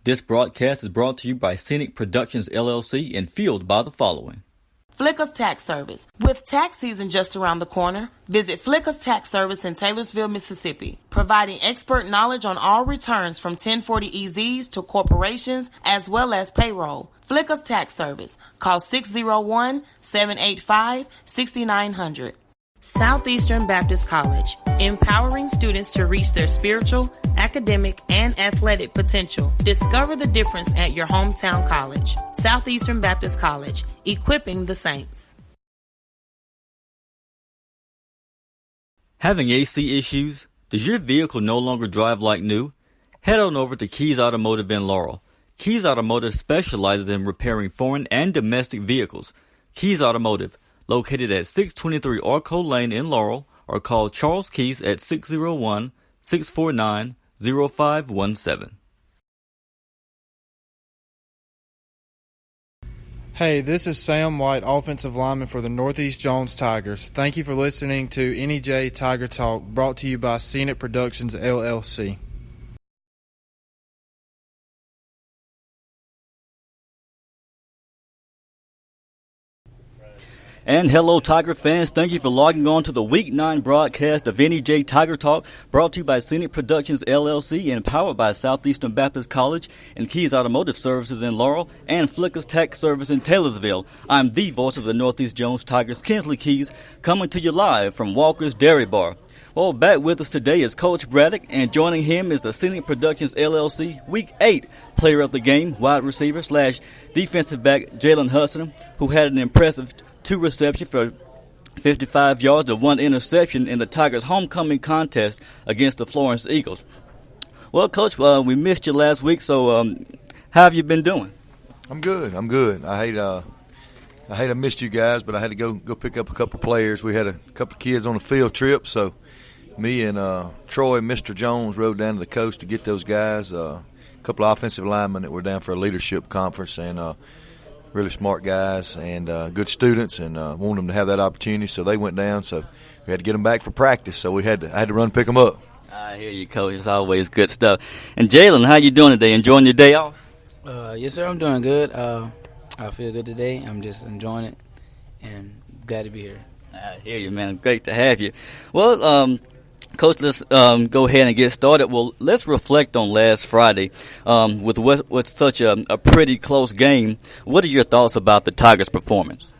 This broadcast is brought to you by Scenic Productions, LLC and fueled by the following. Flicka's Tax Service. With tax season just around the corner, visit Flicka's Tax Service in Taylorsville, Mississippi, providing expert knowledge on all returns from 1040EZs to corporations as well as payroll. Flicka's Tax Service. Call 601-785-6900. Southeastern Baptist College, empowering students to reach their spiritual, academic, and athletic potential. Discover the difference at your hometown college. Southeastern Baptist College, equipping the saints. Having AC issues? Does your vehicle no longer drive like new? Head on over to Keys Automotive in Laurel. Keys Automotive specializes in repairing foreign and domestic vehicles. Keys Automotive, located at 623 Orco Lane in Laurel, or call Charles Keys at 601-649-0517. Hey, this is Sam White, offensive lineman for the Northeast Jones Tigers. Thank you for listening to NEJ Tiger Talk, brought to you by Scenic Productions, LLC. And hello, Tiger fans. Thank you for logging on to the Week 9 broadcast of NEJ Tiger Talk, brought to you by Scenic Productions, LLC, and powered by Southeastern Baptist College and Keys Automotive Services in Laurel and Flicka's Tax Service in Taylorsville. I'm the voice of the Northeast Jones Tigers, Kinsley Keys, coming to you live from Walker's Dairy Bar. Well, back with us today is Coach Braddock, and joining him is the Scenic Productions, LLC Week 8 Player of the Game, wide receiver / defensive back Jaylon Hudson, who had an impressive 2 receptions for 55 yards and 1 interception in the Tigers' homecoming contest against the Florence Eagles. Well, Coach, we missed you last week, so how have you been doing? I'm good. I hate I missed you guys, but I had to go pick up a couple players. We had a couple of kids on a field trip, so me and Troy and Mr. Jones rode down to the coast to get those guys. A couple of offensive linemen that were down for a leadership conference, and really smart guys and good students, and wanted them to have that opportunity, so they went down. So we had to get them back for practice, so I had to run pick them up. I hear you, Coach. It's always good stuff. And Jaylon, how you doing today? Enjoying your day off? Yes, sir. I'm doing good. I feel good today. I'm just enjoying it and glad to be here. I hear you, man. Great to have you. Well, Coach, let's go ahead and get started. Well, let's reflect on last Friday with such a pretty close game. What are your thoughts about the Tigers' performance?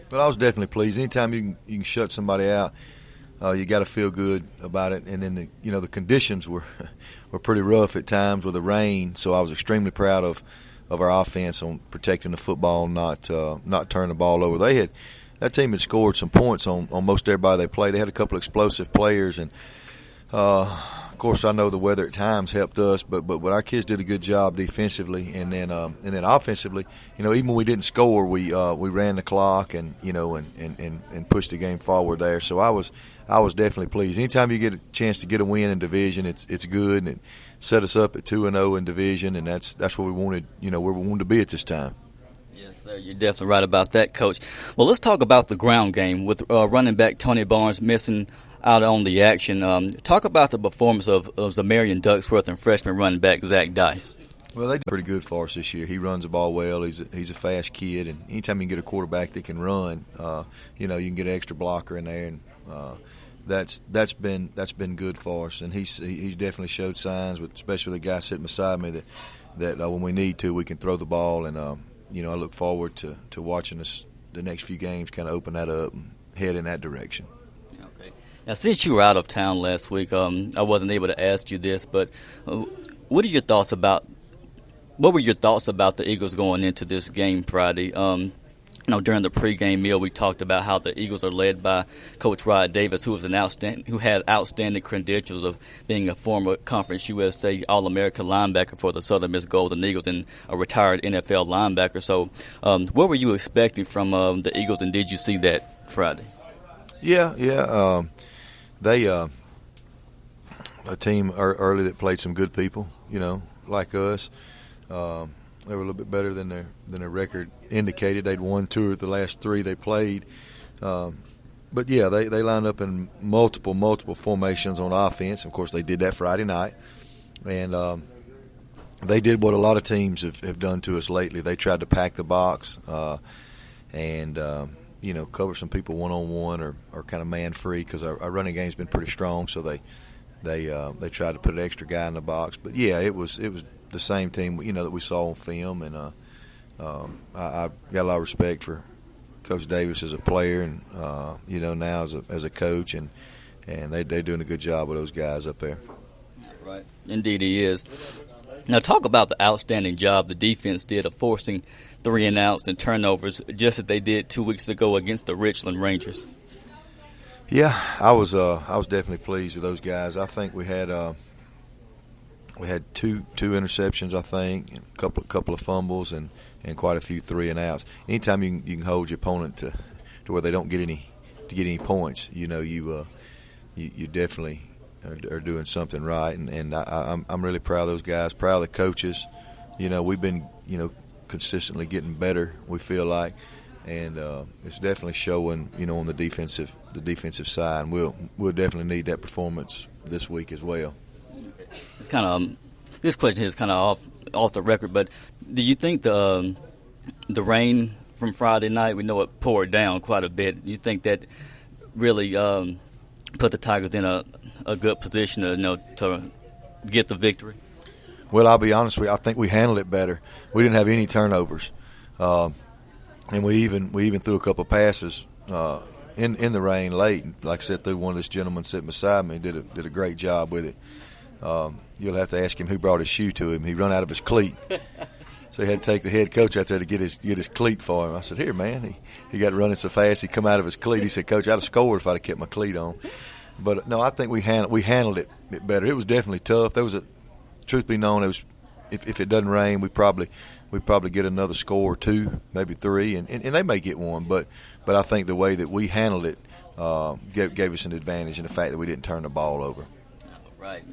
Well, I was definitely pleased. Anytime you can shut somebody out, you got to feel good about it. And then the conditions were pretty rough at times with the rain. So I was extremely proud of our offense on protecting the football, not turning the ball over. That team had scored some points on most everybody they played. They had a couple of explosive players, and of course, I know the weather at times helped us, but our kids did a good job defensively, and then offensively, even when we didn't score, we ran the clock and pushed the game forward there. So I was definitely pleased. Anytime you get a chance to get a win in division, it's good, and it set us up at 2-0 in division, and that's what we wanted. Where we wanted to be at this time. Yes, sir. You're definitely right about that, Coach. Well, let's talk about the ground game with running back Tony Barnes missing out on the action. Talk about the performance of Zamarian Ducksworth and freshman running back Zach Dice. Well, they did pretty good for us this year. He runs the ball well. He's a fast kid, and anytime you can get a quarterback that can run, you can get an extra blocker in there, and that's been good for us. And he's definitely showed signs, especially the guy sitting beside me, that when we need to, we can throw the ball. And I look forward to watching us the next few games kind of open that up and head in that direction. Now, since you were out of town last week, I wasn't able to ask you this, but what were your thoughts about the Eagles going into this game Friday? During the pregame meal, we talked about how the Eagles are led by Coach Rod Davis, who had outstanding credentials of being a former Conference USA All-American linebacker for the Southern Miss Golden Eagles and a retired NFL linebacker. So, what were you expecting from the Eagles, and did you see that Friday? Yeah. They a team early that played some good people, like us. They were a little bit better than their record indicated. They'd won 2 of the last 3 they played. But yeah, they lined up in multiple formations on offense. Of course, they did that Friday night, and they did what a lot of teams have done to us lately. They tried to pack the box and cover some people one-on-one or kind of man-free, because our running game's been pretty strong, so they tried to put an extra guy in the box. But, yeah, it was the same team, that we saw on film, and I got a lot of respect for Coach Davis as a player and, now as a coach, and they're doing a good job with those guys up there. Right. Indeed he is. Now talk about the outstanding job the defense did of forcing 3 and outs and turnovers, just as they did 2 weeks ago against the Richland Rangers. Yeah, I was definitely pleased with those guys. I think we had two interceptions, I think, and a couple of fumbles, and quite a few 3 and outs. Anytime you can hold your opponent to where they don't get any points, you definitely are doing something right. And I'm really proud of those guys, proud of the coaches. We've been consistently getting better, we feel like, and it's definitely showing on the defensive side. And we'll definitely need that performance this week as well. It's kind of this question is kind of off the record, but do you think the rain from Friday night, we know it poured down quite a bit, do you think that really put the Tigers in a good position to get the victory? Well, I'll be honest with you, I think we handled it better. We didn't have any turnovers, and we even threw a couple of passes in the rain late. And like I said, through one of this gentlemen sitting beside me, did a great job with it. You'll have to ask him who brought his shoe to him. He run out of his cleat, so he had to take the head coach out there to get his cleat for him. I said, "Here, man." He got running so fast he come out of his cleat. He said, "Coach, I'd have scored if I'd have kept my cleat on." But no, I think we handled it better. It was definitely tough. Truth be known, if it doesn't rain, we probably get another score or 2, maybe 3, and they may get one. But I think the way that we handled it gave us an advantage in the fact that we didn't turn the ball over. Right.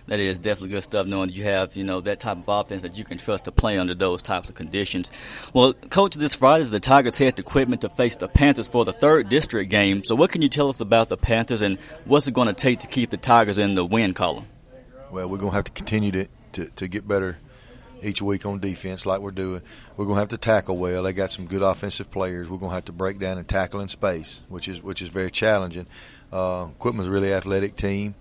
That is definitely good stuff, knowing you have, that type of offense that you can trust to play under those types of conditions. Well, Coach, this Friday the Tigers head to Quitman to face the Panthers for the 3rd district game. So what can you tell us about the Panthers, and what's it going to take to keep the Tigers in the win column? Well, we're going to have to continue to get better each week on defense like we're doing. We're going to have to tackle well. They got some good offensive players. We're going to have to break down and tackle in space, which is very challenging. Quitman's a really athletic team.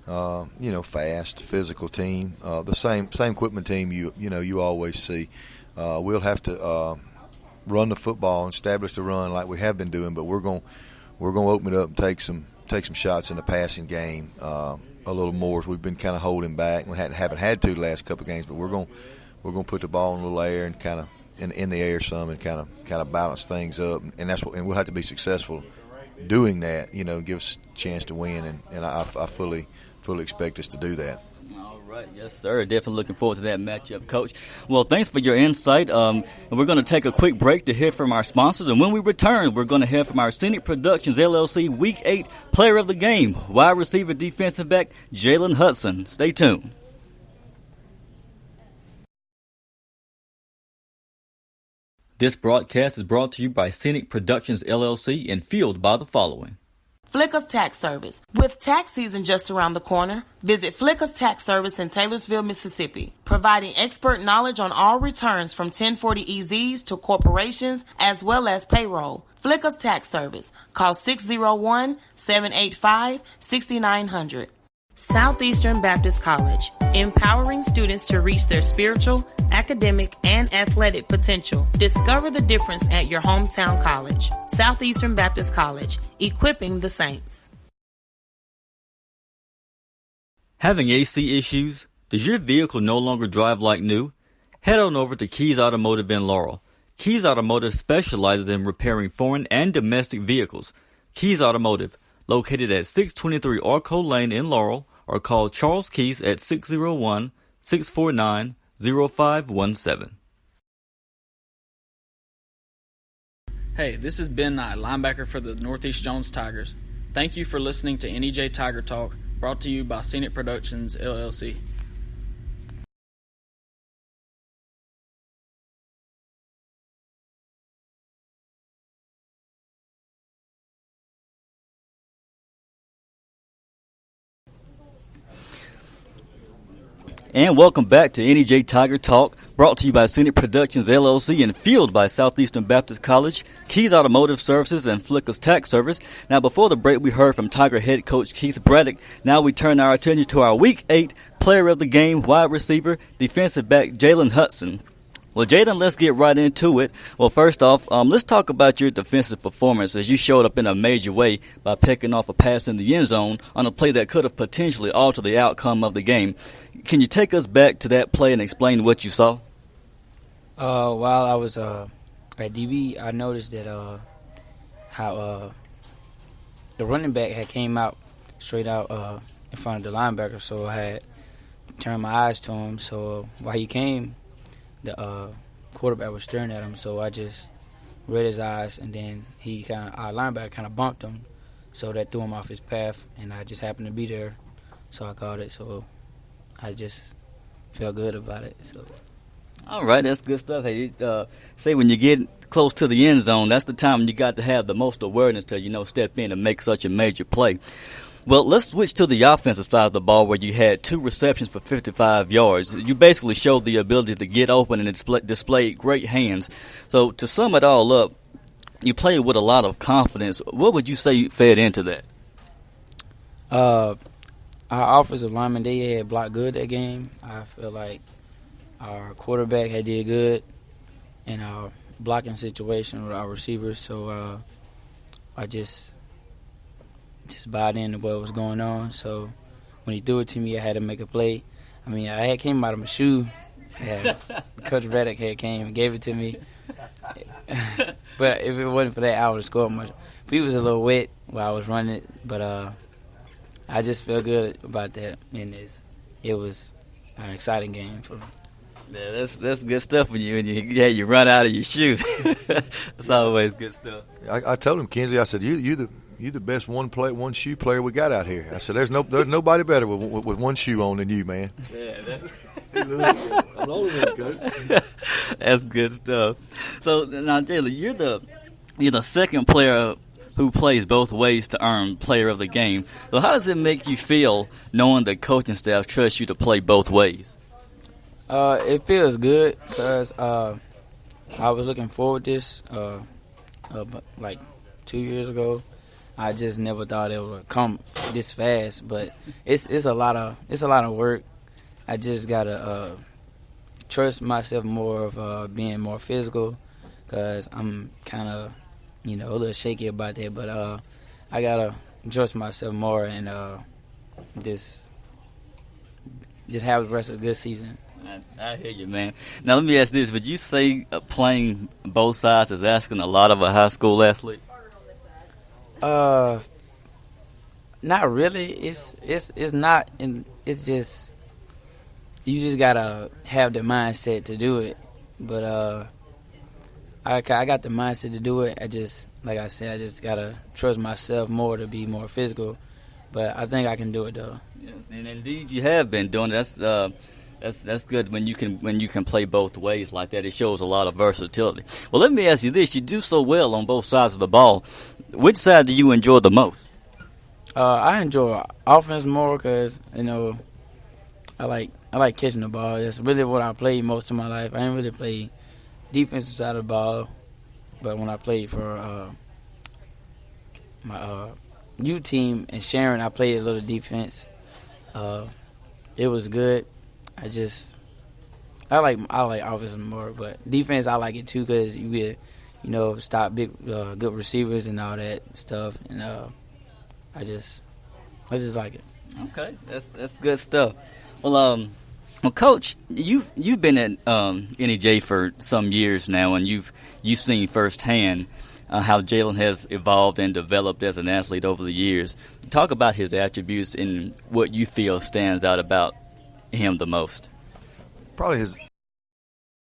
Fast, physical team. The same Quitman team you always see. We'll have to run the football and establish the run like we have been doing, but we're going to open it up and take some shots in the passing game a little more. We've been kind of holding back. We haven't had to the last couple of games, but we're going to put the ball in a little air and kind of in the air some and kind of balance things up, and we'll have to be successful doing that. Give us a chance to win, and I fully expect us to do that. All right, yes, sir. Definitely looking forward to that matchup, Coach. Well, thanks for your insight. And we're going to take a quick break to hear from our sponsors. And when we return, we're going to hear from our Scenic Productions LLC Week 8 Player of the Game, wide receiver defensive back Jaylon Hudson. Stay tuned. This broadcast is brought to you by Scenic Productions LLC and fueled by the following. Flicka's Tax Service. With tax season just around the corner, visit Flicka's Tax Service in Taylorsville, Mississippi, providing expert knowledge on all returns from 1040EZs to corporations as well as payroll. Flicka's Tax Service. Call 601-785-6900. Southeastern Baptist College, empowering students to reach their spiritual, academic, and athletic potential. Discover the difference at your hometown college. Southeastern Baptist College, equipping the saints. Having AC issues? Does your vehicle no longer drive like new? Head on over to Keys Automotive in Laurel. Keys Automotive specializes in repairing foreign and domestic vehicles. Keys Automotive, located at 623 Arco Lane in Laurel, or call Charles Keys at 601-649-0517. Hey, this is Ben Knight, linebacker for the Northeast Jones Tigers. Thank you for listening to NEJ Tiger Talk, brought to you by Scenic Productions, LLC. And welcome back to NEJ Tiger Talk, brought to you by Scenic Productions LLC and fueled by Southeastern Baptist College, Keys Automotive Services, and Flicka's Tax Service. Now, before the break, we heard from Tiger head coach Keith Braddock. Now we turn our attention to our Week 8 player of the game, wide receiver, defensive back Jaylon Hudson. Well, Jaden, let's get right into it. Well, first off, let's talk about your defensive performance as you showed up in a major way by picking off a pass in the end zone on a play that could have potentially altered the outcome of the game. Can you take us back to that play and explain what you saw? While I was at DB, I noticed that how the running back had came out straight out in front of the linebacker, so I had turned my eyes to him. So while he came, the quarterback was staring at him, so I just read his eyes, and then our linebacker kind of bumped him, so that threw him off his path, and I just happened to be there, so I caught it. So I just felt good about it. So. All right, that's good stuff. Hey, say when you get close to the end zone, that's the time you got to have the most awareness to, step in and make such a major play. Well, let's switch to the offensive side of the ball where you had 2 receptions for 55 yards. You basically showed the ability to get open and displayed great hands. So to sum it all up, you played with a lot of confidence. What would you say fed into that? Our offensive linemen, they had blocked good that game. I feel like our quarterback had did good in our blocking situation with our receivers. So I just bought into what was going on. So when he threw it to me, I had to make a play. I mean, I had came out of my shoe. Coach Braddock had came and gave it to me. But if it wasn't for that, I would have scored much. He was a little wet while I was running it, but I just feel good about that. And it was an exciting game for me. Yeah, that's good stuff when you run out of your shoes. It's always good stuff. I told him, Kenzie, I said, you the best one shoe player we got out here. I said, there's nobody better with one shoe on than you, man. Yeah, that's I'm older than you, Coach. That's good stuff. So now, Jaylon, you're the second player who plays both ways to earn player of the game. So how does it make you feel knowing the coaching staff trusts you to play both ways? It feels good because I was looking forward to this like 2 years ago. I just never thought it would come this fast, but it's a lot of work. I just gotta trust myself more of being more physical because I'm kind of a little shaky about that. But I gotta trust myself more and just have the rest of a good season. I hear you, man. Now let me ask this: would you say playing both sides is asking a lot of a high school athlete? Not really. It's not, and it's just you just gotta have the mindset to do it. But I got the mindset to do it. I just, like I said, I just gotta trust myself more to be more physical. But I think I can do it though. Yes, and indeed you have been doing it. That's good when you can play both ways like that. It shows a lot of versatility. Well, let me ask you this: you do so well on both sides of the ball. Which side do you enjoy the most? I enjoy offense more because I like catching the ball. That's really what I played most of my life. I didn't really play defensive side of the ball, but when I played for my U team in Sharon, I played a little defense. It was good. I like offense more, but defense I like it too because you get stop big good receivers and all that stuff, and I just like it. Okay, that's good stuff. Well, Coach, you've been at NEJ for some years now, and you've seen firsthand how Jaylon has evolved and developed as an athlete over the years. Talk about his attributes and what you feel stands out about him the most. Probably